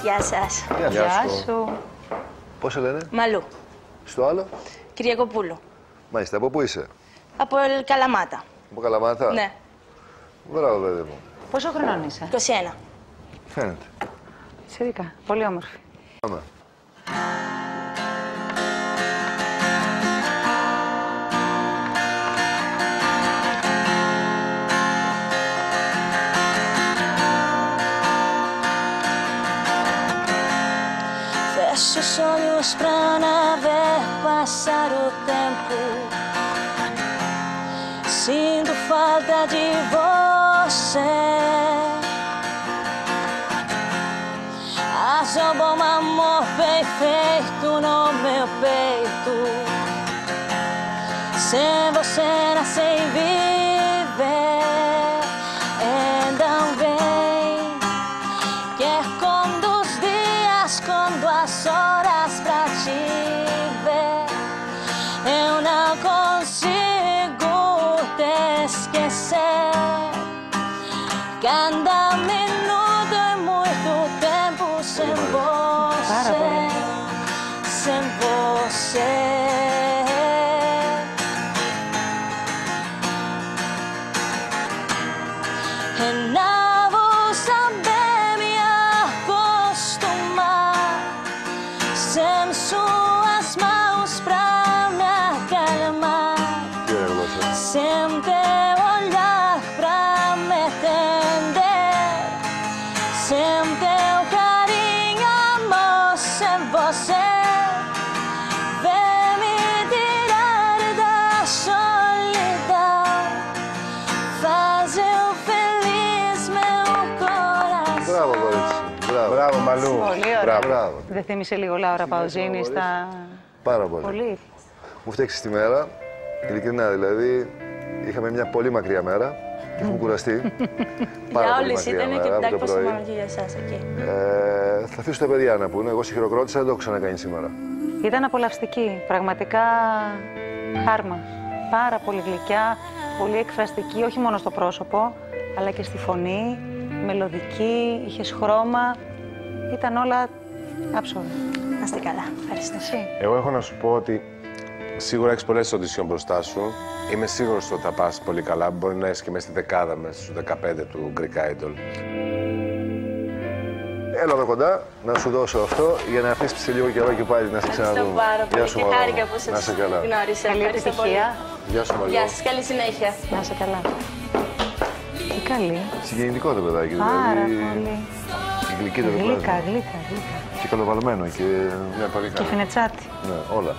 Γεια σας. Γεια σου. Πώς σε λένε? Μαλού. Στο άλλο? Κυριακοπούλου. Μάλιστα, από πού είσαι? Από Καλαμάτα. Από Καλαμάτα? Ναι. Μπράβο, παιδί μου. Πόσο χρονών είσαι? 21. Φαίνεται. Σιρικα. Πολύ όμορφη. Πάμε. Fecho os olhos pra não ver passar o tempo. Sinto falta de você. Assombra um amor perfeito no meu peito. Sem você não sei viver. Então vem, quer conduzir quando as horas pra te ver. Eu não consigo te esquecer. Cada minuto é muito tempo sem você. Sem você. E não vou saber me acostumar sem suas mãos pra me acalmar, sem teu olhar pra me entender, sem teu carinho, amor, sem você. Vem me tirar da solidão, faz eu feliz meu coração. Μπράβο, κορίτσι. Μπράβο. Μπράβο, Μαλού. Πολύ ωραία. Μπράβο. Δεν θύμισε λίγο Λάουρα Παουζίνη στα... Πάρα πολύ. Πολύ. Μου φταίξεις τη μέρα, ειλικρινά δηλαδή. Είχαμε μια πολύ μακριά μέρα και έχουμε κουραστεί. Για όλες ήταν και εντάξει πόσο μάλλον και για εσάς εκεί. Θα αφήσω τα παιδιά να πούνε. Εγώ συγχειροκρότησα, δεν το έχω ξανακάνει σήμερα. Ήταν απολαυστική. Πραγματικά χάρμα. Πάρα πολύ γλυκιά, πολύ εκφραστική, όχι μόνο στο πρόσωπο, αλλά και στη φωνή. Μελωδική, είχες χρώμα. Ήταν όλα άψογα. Να είστε καλά. Ευχαριστώ. Εσύ. Εγώ έχω να σου πω ότι σίγουρα έχεις πολλές οντισιόν μπροστά σου. Είμαι σίγουρος ότι θα πας πολύ καλά. Μπορεί να είσαι και μέσα στη δεκάδα, μέσα στους 15 του Greek Idol. Έλα εδώ κοντά, να σου δώσω αυτό για να αφήσεις σε λίγο καιρό και πάλι να σε ξαναδούμε. Ευχαριστώ πάρα πολύ και Μαλού. χάρηκα που Να σας είσαι καλά. γνώρισα. Καλή Ευχαριστώ πολύ. επιτυχία. Γεια σου, Μαλού. Γεια σας. Καλή συνέχεια. Να είσαι καλά. Τι καλή. Συγγενικό το παιδάκι, Πάρα δηλαδή. πολύ. Η γλυκή το Γλύκα, πλάσμα. γλύκα, γλύκα. Και καλοβαλμένο και... Ναι, πολύ Και καλά. φινετσάτη. Ναι, όλα.